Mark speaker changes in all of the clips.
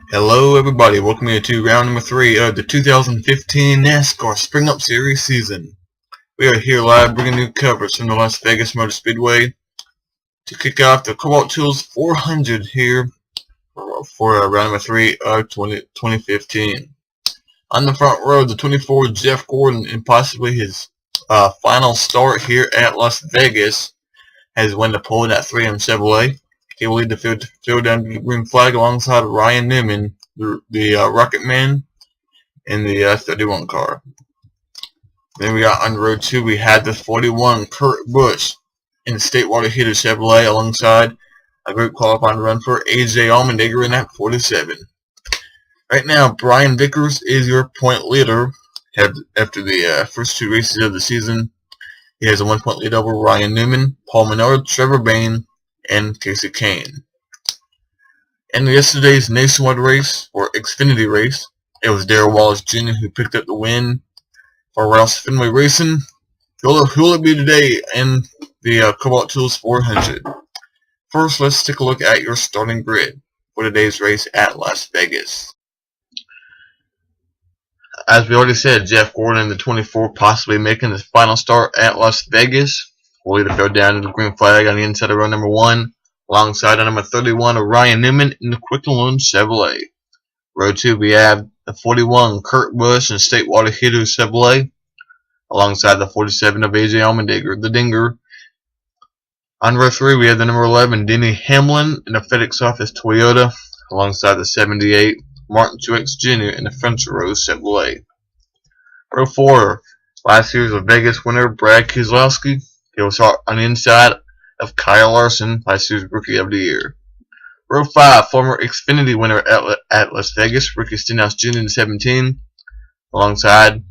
Speaker 1: Hello everybody, welcome to round number 3 of the 2015 NASCAR Spring Up Series season. We are here live bringing you coverage from the Las Vegas Motor Speedway to kick off the Kobalt Tools 400 here for round number 3 of 2015. On the front row, the 24 Jeff Gordon, and possibly his final start here at Las Vegas, has won the pole in that 3M Chevrolet. He will lead the field down to the green flag alongside Ryan Newman, the Rocket Man, in the 31 car. Then we got on row 2, we had the 41 Kurt Busch in the State Water Heater Chevrolet alongside a group qualifying run for AJ Allmendinger in that 47. Right now, Brian Vickers is your point leader after the first 2 races of the season. He has a 1-point lead over Ryan Newman, Paul Menard, Trevor Bayne, and Casey Kane. In yesterday's nationwide race, or Xfinity race, it was Darrell Wallace Jr. who picked up the win for Rouse Fenway Racing. Who will it be today in the Kobalt Tools 400? First, let's take a look at your starting grid for today's race at Las Vegas. As we already said, Jeff Gordon, the 24, possibly making his final start at Las Vegas. Will lead the field down to the green flag on the inside of row number 1, alongside number 31 of Ryan Newman in the Quick Loan Chevrolet. Row 2, we have the 41 Kurt Busch and State Water Heater Chevrolet, alongside the 47 of AJ Allmendinger, the Dinger. On row 3, we have the number 11 Denny Hamlin in the FedEx Office Toyota, alongside the 78 Martin Truex Jr. in the French Rose Chevrolet. Row 4, last year's Vegas winner Brad Keselowski. He will start on the inside of Kyle Larson, last year's Rookie of the Year. Row 5, former Xfinity winner at Las Vegas, Ricky Stenhouse Jr. in 17, alongside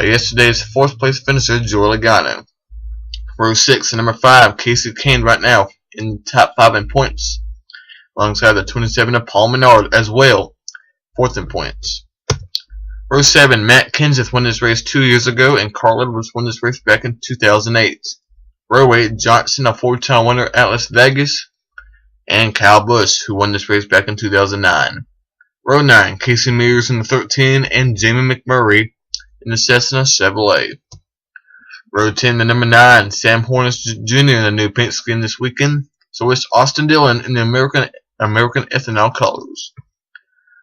Speaker 1: yesterday's 4th place finisher, Joey Logano. Row 6, number 5, Casey Kane right now in top 5 in points, alongside the 27 of Paul Menard as well, 4th in points. Row 7, Matt Kenseth won this race 2 years ago, and Carl Edwards won this race back in 2008. Row 8, Johnson, a 4-time winner at Las Vegas, and Kyle Busch, who won this race back in 2009. Row 9, Casey Mears in the 13, and Jamie McMurray in the Cessna Chevrolet. Row 10, the number 9, Sam Hornish Jr. in the new paint scheme this weekend. So it's Austin Dillon in the American Ethanol colors.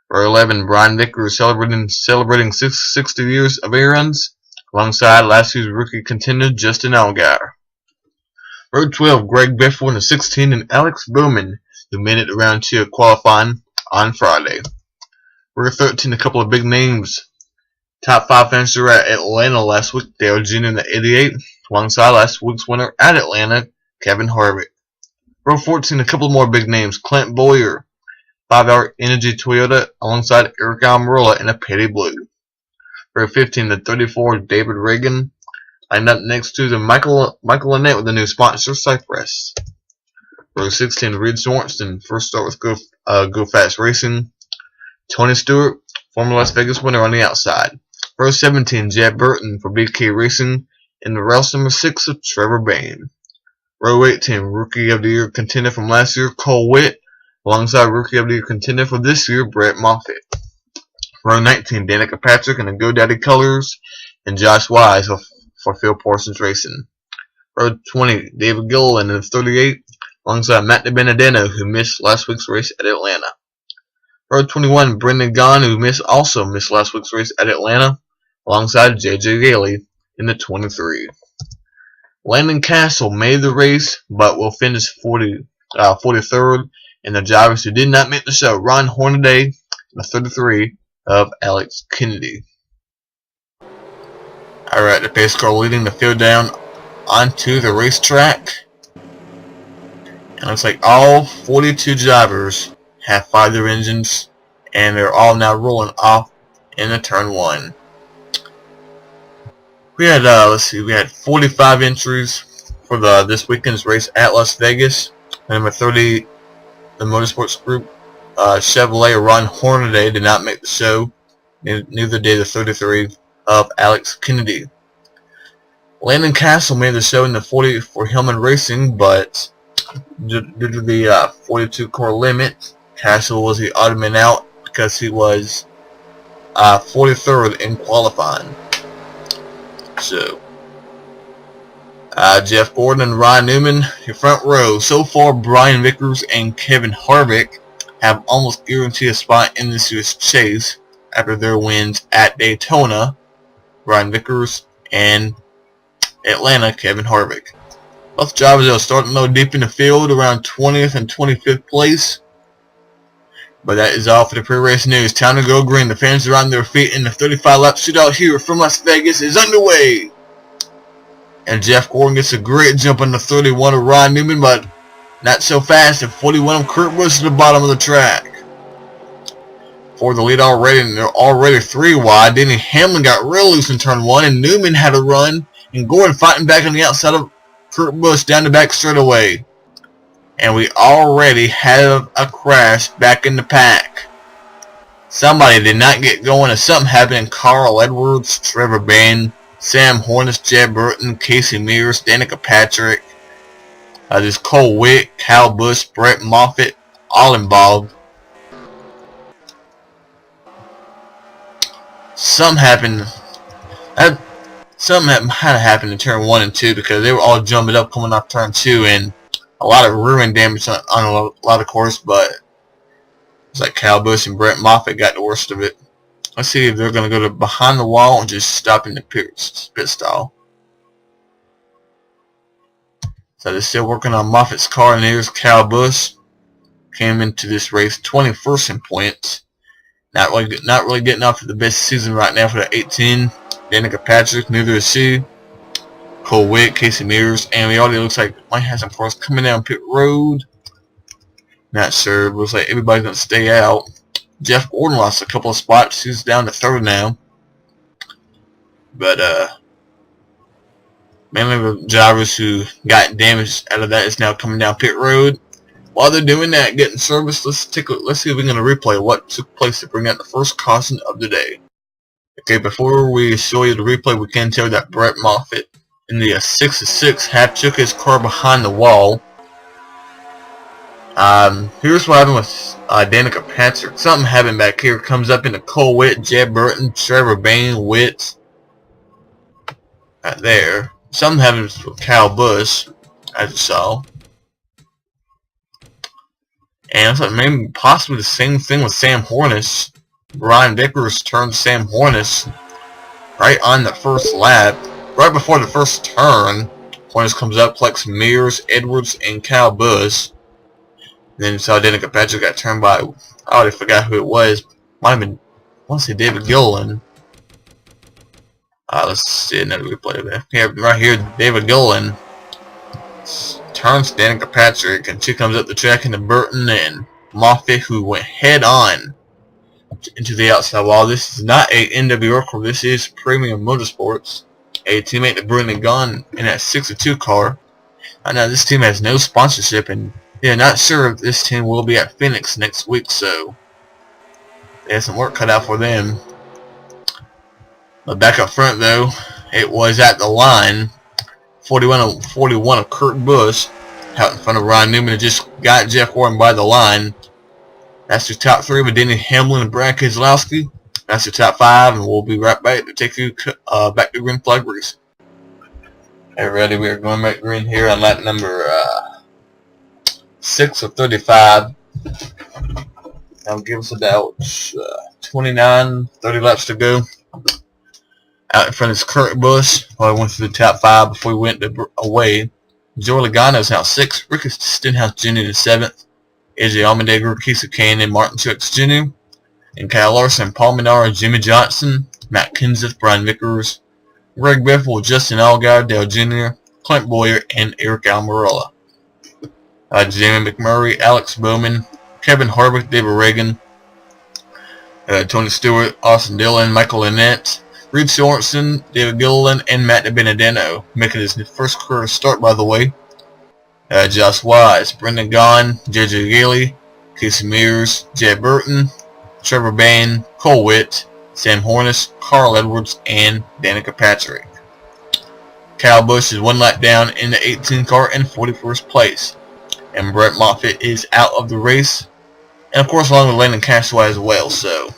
Speaker 1: Row 11, Brian Vickers celebrating 60 years of errands, alongside last year's rookie contender Justin Allgaier. Row 12, Greg Biffle in the 16, and Alex Bowman, who made it to round 2 of qualifying on Friday. Row 13, a couple of big names. Top 5 finisher at Atlanta last week, Dale Jr. in the 88, alongside last week's winner at Atlanta, Kevin Harvick. Row 14, a couple more big names. Clint Bowyer, 5-hour Energy Toyota, alongside Eric Almirola in a Petty Blue. Row 15, the 34, David Reagan, lined up next to the Michael Annett with the new sponsor, Cypress. Row 16, Reed Sorensen, first start with Go Fast Racing. Tony Stewart, former Las Vegas winner on the outside. Row 17, Jeb Burton for BK Racing in the Rouse number 6 of Trevor Bayne. Row 18, Rookie of the Year contender from last year, Cole Witt, alongside Rookie of the Year contender for this year, Brett Moffitt. Row 19, Danica Patrick in the GoDaddy colors, and Josh Wise for Phil Parsons Racing. Row 20, David Gilliland in the 38, alongside Matt DiBenedetto, who missed last week's race at Atlanta. Row 21, Brendan Gaughan, who also missed last week's race at Atlanta, alongside J.J. Gailey in the 23. Landon Castle made the race, but will finish 43rd, and the drivers who did not make the show, Ron Hornaday in the 33 of Alex Kennedy. Alright, the pace car leading the field down onto the racetrack. And it looks like all 42 drivers have fired their engines, and they're all now rolling off into turn 1. We had we had 45 entries for this weekend's race at Las Vegas. Number 30, the Motorsports Group Chevrolet Ron Hornaday did not make the show. Neither did the 33 of Alex Kennedy. Landon Castle made the show in the 40 for Hillman Racing, but due to the 42 car limit, Castle was the odd man out because he was 43rd in qualifying. So Jeff Gordon and Ryan Newman, your front row. So far, Brian Vickers and Kevin Harvick have almost guaranteed a spot in this year's chase after their wins at Daytona. Brian Vickers and Atlanta, Kevin Harvick. Both drivers are starting low deep in the field, around 20th and 25th place. But that is all for the pre-race news. Time to go green. The fans are on their feet, and the 35-lap shootout here from Las Vegas is underway. And Jeff Gordon gets a great jump on the 31 of Ryan Newman, but not so fast. The 41 of Kurt Busch at the bottom of the track. For the lead already, and they're already 3 wide. Denny Hamlin got real loose in turn 1, and Newman had a run, and Gordon fighting back on the outside of Kurt Busch down the back straightaway. And we already have a crash back in the pack. Somebody did not get going, and something happened. Carl Edwards, Trevor Bayne, Sam Hornish, Jeb Burton, Casey Mears, Danica Patrick, there's Cole Witt, Kyle Busch, Brett Moffitt, all involved. Something happened. Something had to happen in turn 1 and 2 because they were all jumping up coming off turn 2, and a lot of ruin damage on a lot of course, but it's like Kyle Busch and Brett Moffitt got the worst of it. Let's see if they're going to go to behind the wall and just stop in the pit stall. So they're still working on Moffitt's car, and here's Kyle Busch. Came into this race 21st in points. Not really getting off to the best season right now for the 18. Danica Patrick, neither is she. Cole Witt, Casey Mears, and we already looks like might have some cars coming down pit road. Not sure. Looks like everybody's going to stay out. Jeff Gordon lost a couple of spots. He's down to 3rd now. But mainly the drivers who got damaged out of that is now coming down pit road. While they're doing that, getting service, let's see if we can replay what took place to bring out the first caution of the day. Okay, before we show you the replay, we can tell you that Brett Moffitt in the 6-6 had took his car behind the wall. Here's what happened with Danica Patrick. Something happened back here. Comes up into Cole Witt, Jeb Burton, Trevor Bayne, Witt. Right there. Something happened with Kyle Busch, as you saw. And it's like maybe possibly the same thing with Sam Hornish. Brian Vickers turned Sam Hornish right on the first lap. Right before the first turn, Hornish comes up, collects Mears, Edwards, and Kyle Busch. Then saw Danica Patrick got turned by, I already forgot who it was. Might have been, I want to say David Gillen. Let's see another replay of that. Yeah, right here, David Gillen turns Danica Patrick, and she comes up the track into Burton and Moffitt, who went head on into the outside wall. This is not a NWR car. This is Premium Motorsports, a teammate of Brendan Gaughan in that 6-2 car. I know this team has no sponsorship, and they're not sure if this team will be at Phoenix next week, so they have some work cut out for them. But back up front, though, it was at the line. 41 of Kurt Busch out in front of Ryan Newman, and just got Jeff Gordon by the line. That's your top 3 with Denny Hamlin and Brad Keselowski. That's your top 5, and we'll be right back to take you back to green flag race. Hey, ready? We are going back green here on lap number 6 of 35. That'll give us about 29, 30 laps to go. Out in front is Kurt Busch. I went through the top 5 before we went away. Joey Logano's now 6th. Ricky Stenhouse Jr. is 7th. AJ Allmendinger, Keith Kane, and Martin Truex Jr. And Kyle Larson, Paul Menard, Jimmy Johnson, Matt Kenseth, Brian Vickers, Greg Biffle, Justin Allgaier, Dale Jr., Clint Boyer, and Eric Almirola. Jamie McMurray, Alex Bowman, Kevin Harvick, David Reagan, Tony Stewart, Austin Dillon, Michael Annette, Reed Sorensen, David Gilliland, and Matt DiBenedetto, making his first career start, by the way. Josh Wise, Brendan Gaughan, J.J. Gailey, Casey Mears, Jed Burton, Trevor Bayne, Cole Witt, Sam Hornish, Carl Edwards, and Danica Patrick. Kyle Busch is 1 lap down in the 18 car in 41st place. And Brett Moffitt is out of the race and of course along with Landon Castaway as well. So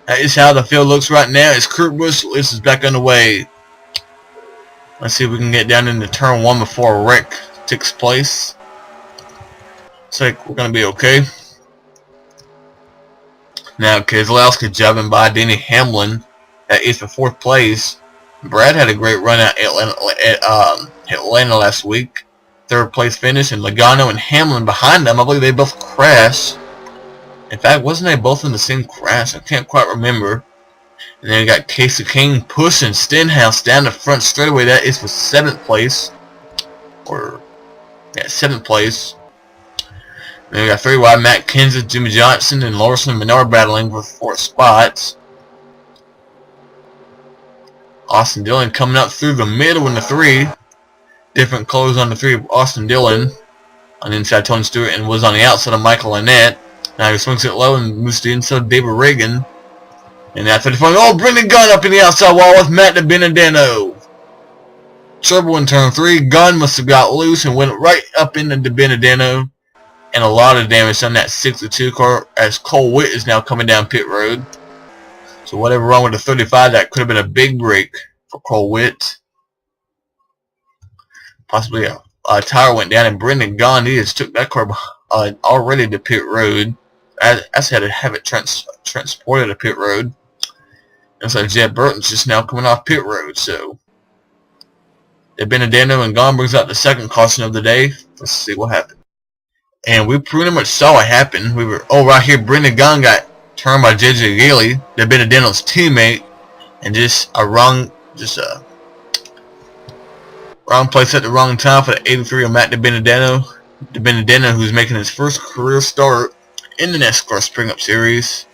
Speaker 1: that is how the field looks right now. As Kurt Busch is back underway. Let's see if we can get down into turn 1 before a wreck takes place. Looks like we're going to be okay. Now Keselowski driving by Denny Hamlin. That is for 4th place. Brad had a great run at Atlanta last week. 3rd place finish, and Logano and Hamlin behind them. I believe they both crashed. In fact, wasn't they both in the same crash? I can't quite remember. And then we got Casey King pushing Stenhouse down the front straightaway. That is for 7th place. Or, yeah, 7th place. And then we got 3 wide. Matt Kenseth, Jimmy Johnson, and Larson and Menard battling for 4 spots. Austin Dillon coming up through the middle in the 3. Different colors on the 3 of Austin Dillon. On the inside, Tony Stewart, and was on the outside of Michael Annett. Now he swings it low and moves to the inside of David Reagan. And at 35, oh, Brendan Gunn up in the outside wall with Matt DiBenedetto. Trouble in turn 3. Gunn must have got loose and went right up into DiBenedetto. And a lot of damage on that 62 car as Cole Witt is now coming down pit road. So whatever wrong with the 35, that could have been a big break for Cole Witt. Possibly a tire went down, and Brendan Gunn, he just took that car already to pit road. I had to have it transported to pit road. Looks like Jed Burton's just now coming off pit road. So Benedetto and Gunn brings out the 2nd caution of the day. Let's see what happened. And we pretty much saw it happen. We were right here. Brendan Gunn got turned by JJ Gilly, Benedetto's teammate, and just a wrong place at the wrong time for the 83 of Matt DiBenedetto. DiBenedetto, who's making his first career start in the NASCAR Spring Up Series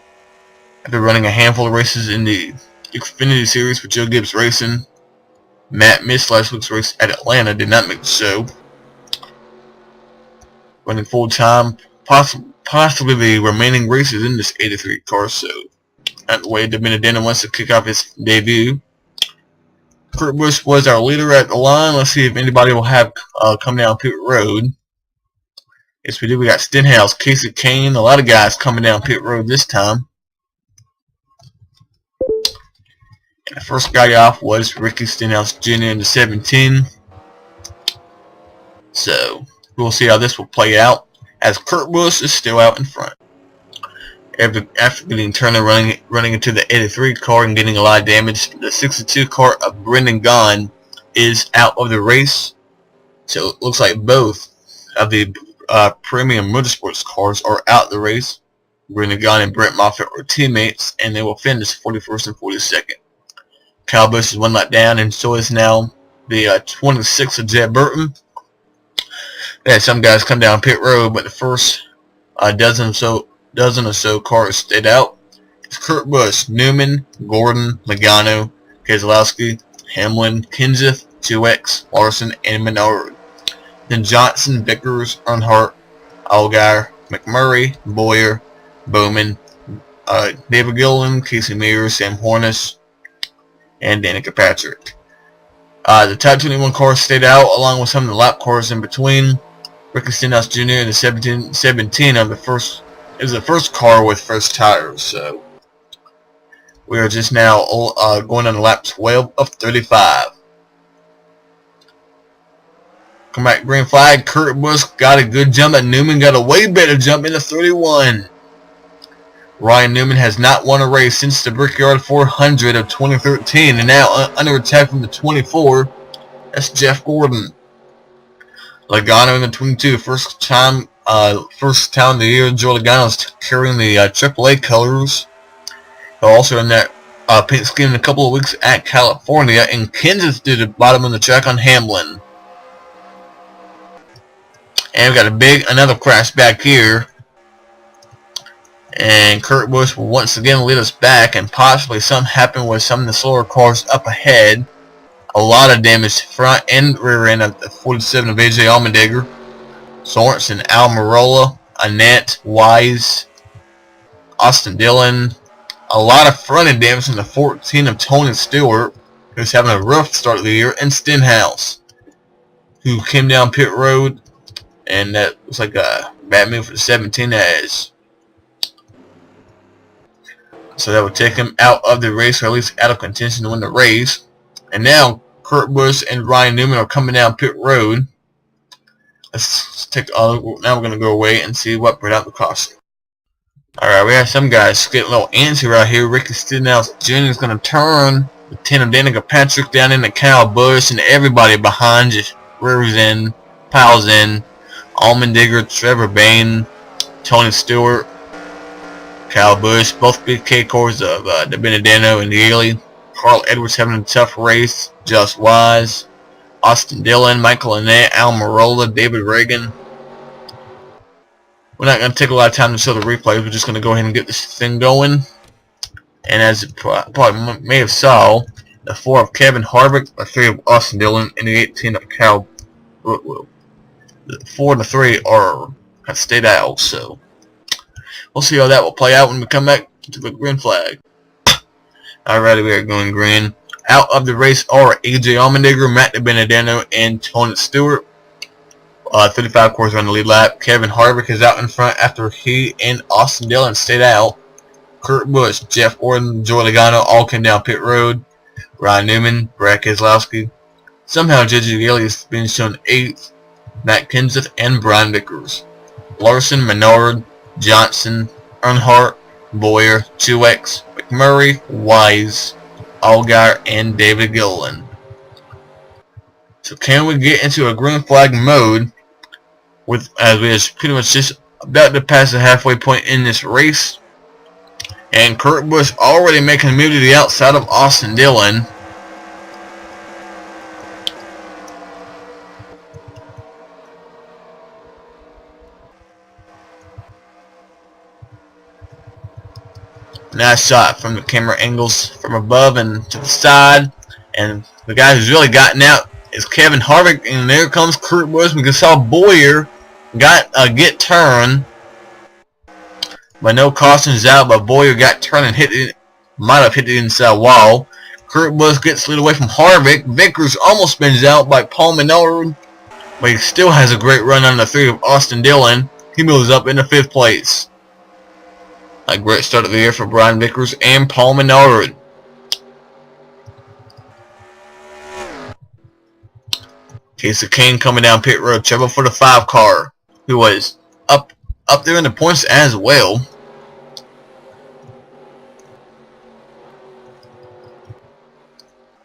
Speaker 1: after running a handful of races in the Xfinity Series for Joe Gibbs Racing. Matt missed last week's race at Atlanta, did not make the show. Running full time, possibly the remaining races in this 83 car. So that way, DiBenedetto wants to kick off his debut. Kurt Busch was our leader at the line. Let's see if anybody will have come down pit road. Yes, we do. We got Stenhouse, Casey Kane, a lot of guys coming down pit road this time. And the first guy off was Ricky Stenhouse Jr. in the 17. So we'll see how this will play out as Kurt Busch is still out in front. After getting turned and running into the 83 car and getting a lot of damage, the 62 car of Brendan Gunn is out of the race. So it looks like both of the premium motorsports cars are out of the race. Brendan Gunn and Brett Moffitt are teammates, and they will finish 41st and 42nd. Kyle Busch is 1 lap down, and so is now the 26 of Jed Burton. They had some guys come down pit road, but the first dozen or so cars stayed out. It's Kurt Busch, Newman, Gordon, Logano, Keselowski, Hamlin, Kenseth, Truex, Larson, and Menard. Then Johnson, Vickers, Earnhardt, Allgaier, McMurray, Boyer, Bowman, David Gilliland, Casey Mears, Sam Hornish, and Danica Patrick. The Type 21 cars stayed out along with some of the lap cars in between. Ricky Stenhouse Jr. in the 17 of the first is the first car with fresh tires. So we are just now going on lap 12 of 35. Come back, green flag. Kurt Busch got a good jump, and Newman got a way better jump in the 31. Ryan Newman has not won a race since the Brickyard 400 of 2013, and now under attack from the 24. That's Jeff Gordon. Logano in the 22, first time of the year. Joe Logano's carrying the AAA colors. Also in that paint scheme in a couple of weeks at California, and Kenseth did the bottom of the track on Hamlin. And we got another crash back here. And Kurt Busch will once again lead us back, and possibly something happened with some of the slower cars up ahead. A lot of damage front and rear end of the 47 of AJ Allmendinger. Sorensen, Almirola, Annett, Wise, Austin Dillon. A lot of front end damage in the 14 of Tony Stewart, who's having a rough start of the year, and Stenhouse, who came down pit road, and that was like a bad move for the 17 as So that would take him out of the race, or at least out of contention to win the race. And now Kurt Busch and Ryan Newman are coming down pit road. Let's take now we're going to go away and see what brought out the caution. Alright, we have some guys getting a little antsy right here. Ricky Stenhouse Jr. is going to turn Lieutenant Danica Patrick down into Kyle Busch, and everybody behind just rears in, piles in. Allmendinger, Trevor Bayne, Tony Stewart, Kyle Busch, both big K-cores of the Benedetto and Yaley. Carl Edwards having a tough race. Just Wise, Austin Dillon, Michael Annette, Al Mirola, David Reagan. We're not going to take a lot of time to show the replays. We're just going to go ahead and get this thing going. And as you probably may have saw, the 4 of Kevin Harvick, the 3 of Austin Dillon, and the 18 of Cal. The 4 and the 3 have stayed out. So we'll see how that will play out when we come back to the green flag. Alrighty, we are going green. Out of the race are AJ Allmendinger, Matt DiBenedetto, and Tony Stewart. 35 cores on the lead lap. Kevin Harvick is out in front after he and Austin Dillon stayed out. Kurt Busch, Jeff Gordon, Joey Logano all came down pit road. Ryan Newman, Brad Keselowski. Somehow J.J. Yaley has been shown 8th. Matt Kenseth and Brian Vickers. Larson, Menard, Johnson, Earnhardt, Boyer, Truex, McMurray, Wise, Allgaier, and David Gilliland. So can we get into a green flag mode as we are pretty much just about to pass the halfway point in this race? And Kurt Busch already making a move to the outside of Austin Dillon. Nice shot from the camera angles from above and to the side. And the guy who's really gotten out is Kevin Harvick. And there comes Kurt Busch. We saw Boyer got a get turn. But no cautions out. But Boyer got turned and might have hit the inside wall. Kurt Busch gets slid away from Harvick. Vickers almost spins out by Paul Menard. But he still has a great run on the 3 of Austin Dillon. He moves up into 5th place. A great start of the year for Brian Vickers and Paul Menard. Casey Kane coming down pit road, trouble for the 5 car, who was up there in the points as well.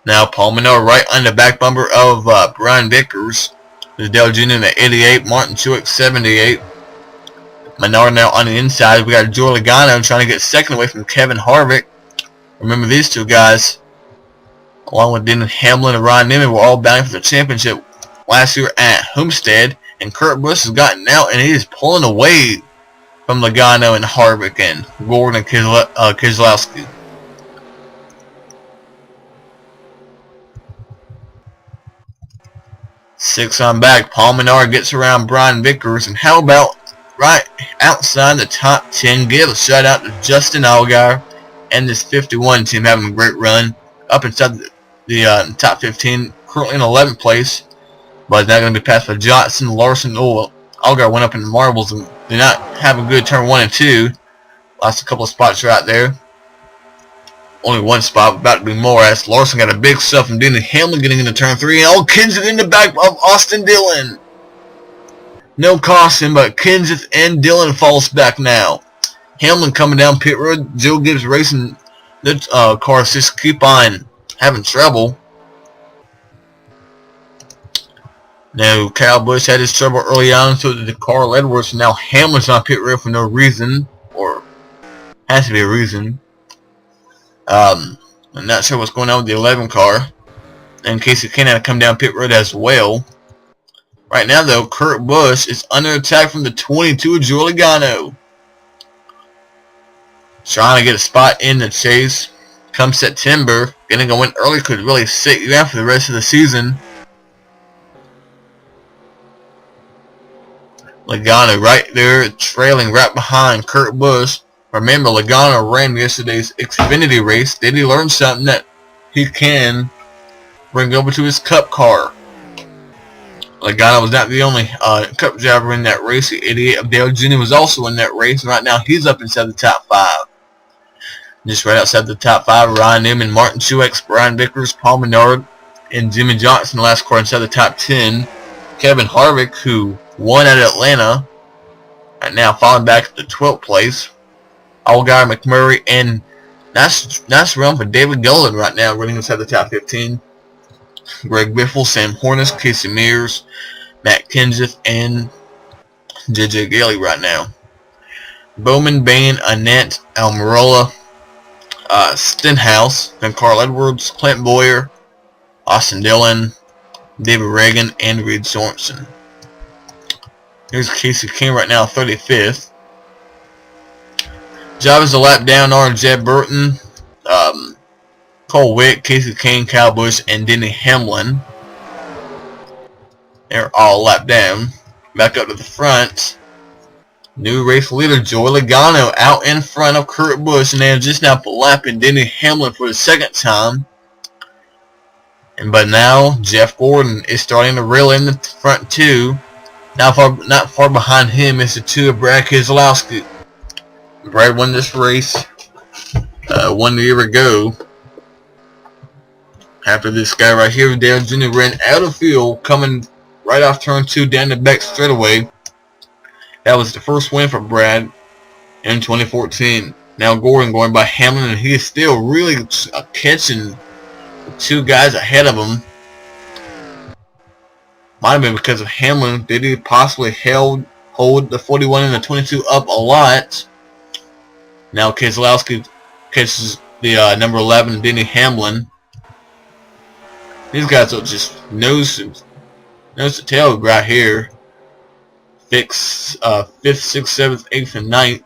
Speaker 1: Now Paul Menard right on the back bumper of Brian Vickers. There's Dale Jr. at 88, Martin Truex 78. Menard now on the inside. We got Joey Logano trying to get second away from Kevin Harvick. Remember, these two guys, along with Dennis Hamlin and Ryan Newman, were all battling for the championship last year at Homestead. And Kurt Busch has gotten out, and he is pulling away from Logano and Harvick and Gordon and Keselowski. Six on back. Paul Menard gets around Brian Vickers, and how about right outside the top 10, give a shout out to Justin Allgaier and this 51 team having a great run up inside the top 15, currently in 11th place, but it's not going to be passed by Johnson, Larson. Allgaier went up in the marbles and did not have a good turn 1 and 2. Lost a couple of spots right there. Only one spot, about to be more, as Larson got a big stuff from Denny Hamlin getting into turn 3, and Kenseth in the back of Austin Dillon. No caution, but Kenseth and Dillon falls back now. Hamlin coming down pit road. Joe Gibbs racing. The cars just keep on having trouble. Now, Kyle Busch had his trouble early on, so did Carl Edwards. Now Hamlin's on pit road for no reason, or has to be a reason. I'm not sure what's going on with the 11 car. And Casey Kane had to come down pit road as well. Right now, though, Kurt Busch is under attack from the 22 of Joey Logano. Trying to get a spot in the chase. Come September, gonna go in early could really set you out for the rest of the season. Logano right there, trailing right behind Kurt Busch. Remember, Logano ran yesterday's Xfinity race. Did he learn something that he can bring over to his Cup car? Logano was not the only Cup driver in that race. The 88 of Dale Jr. was also in that race. Right now, he's up inside the top 5. Just right outside the top 5, Ryan Newman, Martin Truex, Brian Vickers, Paul Menard, and Jimmy Johnson. The last car inside the top 10. Kevin Harvick, who won at Atlanta, right now falling back to 12th place. Allgaier, McMurray, and nice run for David Gullen right now, running inside the top 15. Greg Biffle, Sam Hornish, Casey Mears, Matt Kenseth, and JJ Gailey right now. Bowman, Bain, Annette, Almirola, Stenhouse, then Carl Edwards, Clint Boyer, Austin Dillon, David Reagan, and Reed Sorensen. Here's Casey King right now, 35th. Jarvis a lap down are Jed Burton, Cole Wick, Casey King, Kyle Busch, and Denny Hamlin. They're all a lap down. Back up to the front. New race leader Joey Logano out in front of Kurt Busch, and they are just now lapping Denny Hamlin for the second time. But now Jeff Gordon is starting to reel in the front too. Not far behind him is the two of Brad Keselowski. Brad won this race 1 year ago. After this guy right here, Dale Jr. ran out of fuel, coming right off turn 2 down the back straightaway. That was the first win for Brad in 2014. Now Gordon going by Hamlin, and he is still really catching the two guys ahead of him. Might have been because of Hamlin. Did he possibly hold the 41 and the 22 up a lot? Now Keselowski catches the number 11, Denny Hamlin. These guys are just nose to tail right here. 5th, 6th, 7th, 8th, and 9th.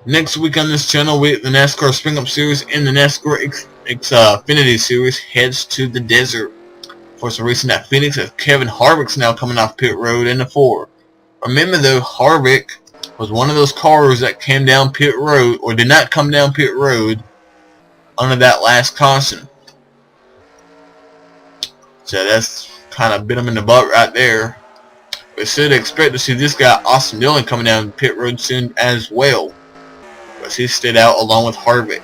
Speaker 1: Next week on this channel, the NASCAR Spring Up Series and the NASCAR Xfinity Series heads to the desert for some racing at Phoenix, as Kevin Harvick's now coming off pit road in the 4. Remember though, Harvick was one of those cars that came down pit road, or did not come down pit road, under that last caution. So that's kind of bit him in the butt right there. We should expect to see this guy Austin Dillon coming down pit road soon as well, because he stayed out along with Harvick.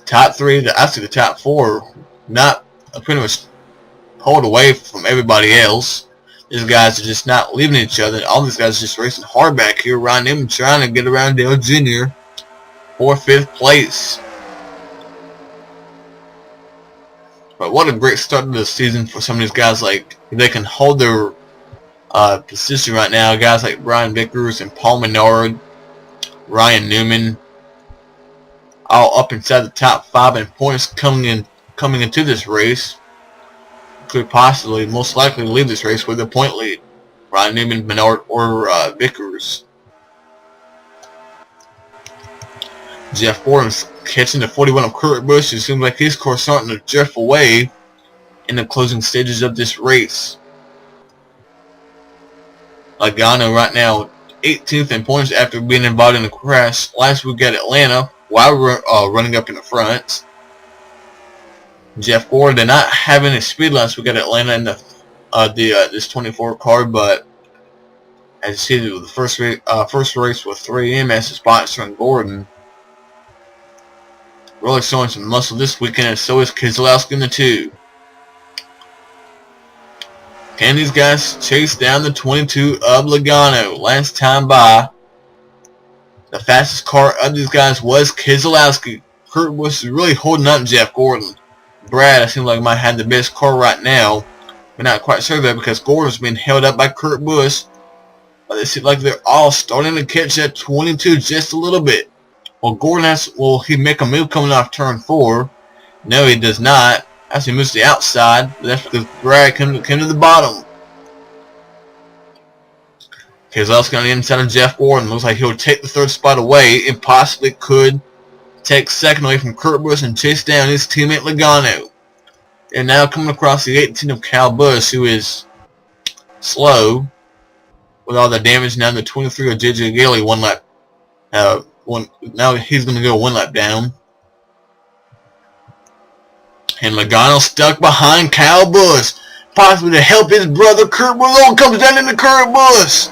Speaker 1: Top 3, actually the top 4, not pretty much pulled away from everybody else. These guys are just not leaving each other. All these guys are just racing hard back here around him, trying to get around Dale Jr. for 5th place. But what a great start to the season for some of these guys. Like, if they can hold their position right now, guys like Brian Vickers and Paul Menard, Ryan Newman, all up inside the top 5 in points coming into this race. Could possibly, most likely, leave this race with a point lead. Ryan Newman, Menard, or Vickers. Jeff Gordon's catching the 41 of Kurt Busch. It seems like his car's starting to drift away in the closing stages of this race. Logano right now 18th in points after being involved in a crash last week at Atlanta while running up in the front. Jeff Gordon did not have any speed last week at Atlanta in this 24 car, but as you see, the first race with 3M as the sponsor on Gordon. Really showing some muscle this weekend, and so is Keselowski in the 2. Can these guys chase down the 22 of Logano? Last time by, the fastest car of these guys was Keselowski. Kurt Busch is really holding up Jeff Gordon. Brad, I seem like might have the best car right now. We're not quite sure that because Gordon's been held up by Kurt Busch. But it seems like they're all starting to catch that 22 just a little bit. Well, Gordon will he make a move coming off turn 4? No, he does not. Actually moves to the outside, but that's because Brad came to the bottom. Keselowski on the inside of Jeff Gordon. Looks like he'll take the 3rd spot away and possibly could take 2nd away from Kurt Busch and chase down his teammate Logano. And now coming across the 18 of Kyle Busch, who is slow with all the damage. Now the 23 of JJ Gailey, 1 lap. Now he's going to go 1 lap down. And Logano stuck behind Kyle Busch. possibly to help his brother. Kurt Busch comes down in the Kurt Busch.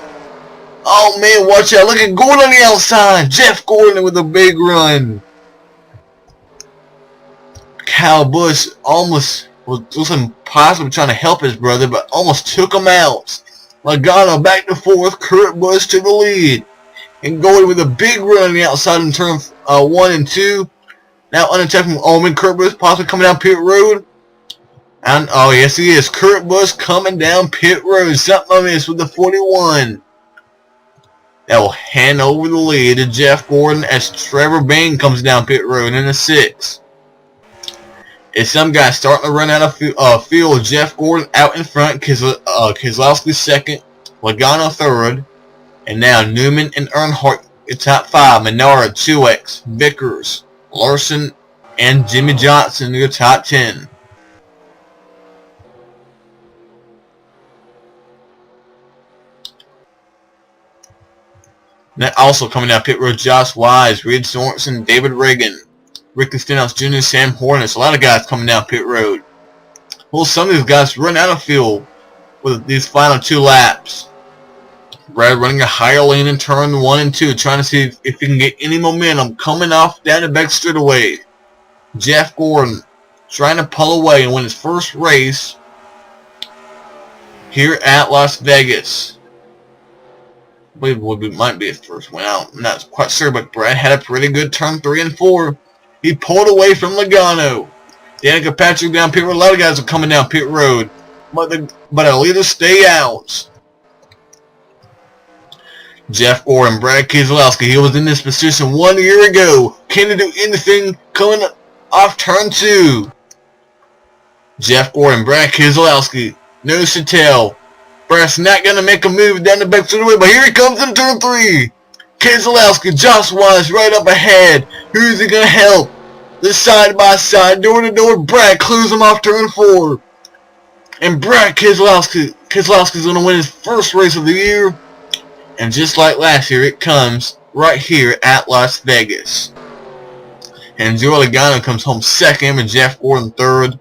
Speaker 1: Oh man, watch out. Look at Gordon on the outside. Jeff Gordon with a big run. Kyle Busch almost was possibly trying to help his brother, but almost took him out. Logano back to fourth. Kurt Busch to the lead. And Gordon with a big run on the outside in turn 1 and 2. Now unattacked from Ullman. Kurt Busch possibly coming down pit road. And oh yes he is. Kurt Busch coming down pit road. Something I missed with the 41. That will hand over the lead to Jeff Gordon as Trevor Bayne comes down pit road in the 6. As some guys starting to run out of field, Jeff Gordon out in front, Keselowski second, Logano third, and now Newman and Earnhardt in top 5, Menard, Truex, Vickers, Larson, and Jimmy Johnson in your top 10. Now also coming down pit road, Josh Wise, Reed Sorensen, David Reagan, Ricky Stenhouse Jr., Sam Hornets. A lot of guys coming down pit road. Well, some of these guys run out of fuel with these final 2 laps. Brad running a higher lane in turn 1 and 2, trying to see if he can get any momentum coming off down the back straightaway. Jeff Gordon trying to pull away and win his first race here at Las Vegas. I believe it might be his first win. I'm not quite sure, but Brad had a pretty good turn 3 and 4. He pulled away from Logano. Danica Patrick down pit road. A lot of guys are coming down pit road, but a leader stay out. Jeff Gordon, Brad Keselowski. He was in this position 1 year ago. Can he do anything coming off turn 2? Jeff Gordon, Brad Keselowski. No Chattel. Brad's not going to make a move down the back straightaway, but here he comes in turn 3. Keselowski, Josh Wise right up ahead. Who's he going to help? This side by side, door to door. Brad clues him off turn 4. And Brad Keselowski's going to win his first race of the year. And just like last year, it comes right here at Las Vegas. And Joey Logano comes home second, and Jeff Gordon third.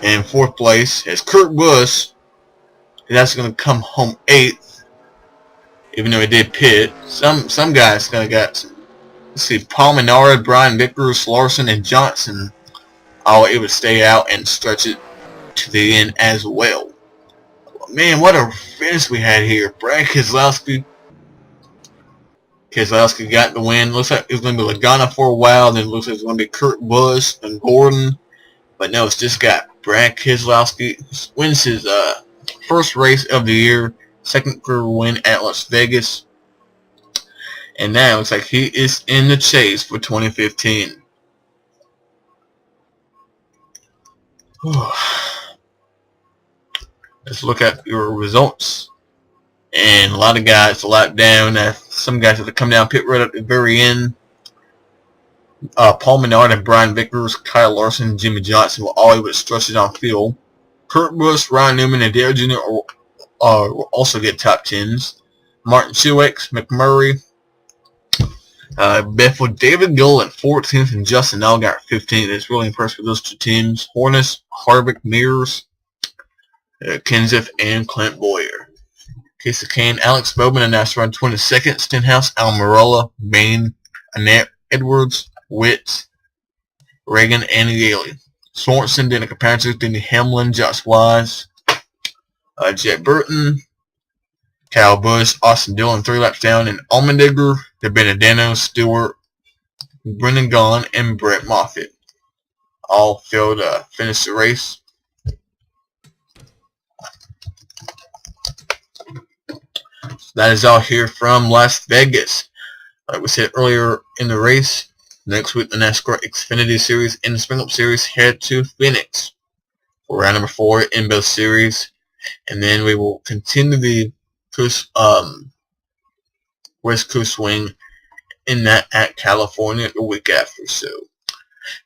Speaker 1: And in 4th place is Kurt Busch. And that's going to come home 8th. Even though he did pit. Some guys kind of got some. Let's see, Paul Menard, Brian Vickers, Larson, and Johnson all able to stay out and stretch it to the end as well. Man, what a finish we had here. Brad Keselowski. Keselowski got the win. Looks like it was going to be Logano for a while. Then it looks like it's going to be Kurt Busch and Gordon. But no, it's just got Brad Keselowski. Wins his first race of the year. Second career win at Las Vegas. And now it looks like he is in the chase for 2015. Let's look at your results. And a lot of guys a lot down. Some guys have to come down pit road at the very end. Paul Menard and Brian Vickers, Kyle Larson, and Jimmy Johnson were all able to stretch it on field. Kurt Busch, Ryan Newman, and Dale Jr. will also get top 10s. Martin Truex, McMurray, Bethel, David Gill at 14th, and Justin Allgaier at 15th. It's really impressed with those 2 teams. Hornets, Harvick, Mears, Kenseth, and Clint Boyer. Casey Kane, Alex Bowman, and NASCAR on 22nd. Stenhouse, Almirola, Bain, Annette Edwards, Witt, Reagan, and Yaley. Sorensen, Danica Patrick, Denny Hamlin, Josh Wise, Jet Burton, Kyle Busch, Austin Dillon 3 laps down, and Allmendinger, the Benedetto, Stewart, Brendan Gaughan, and Brett Moffitt all failed to finish the race. That is all here from Las Vegas. Like we said earlier in the race, next week the NASCAR Xfinity Series and the Spring Up Series head to Phoenix for round number 4 in both series. And then we will continue the West Coast swing in that at California the week after. So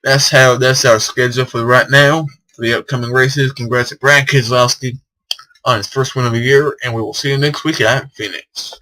Speaker 1: that's our schedule for right now for the upcoming races. Congrats to Brad Keselowski on his first win of the year, and we will see you next week at Phoenix.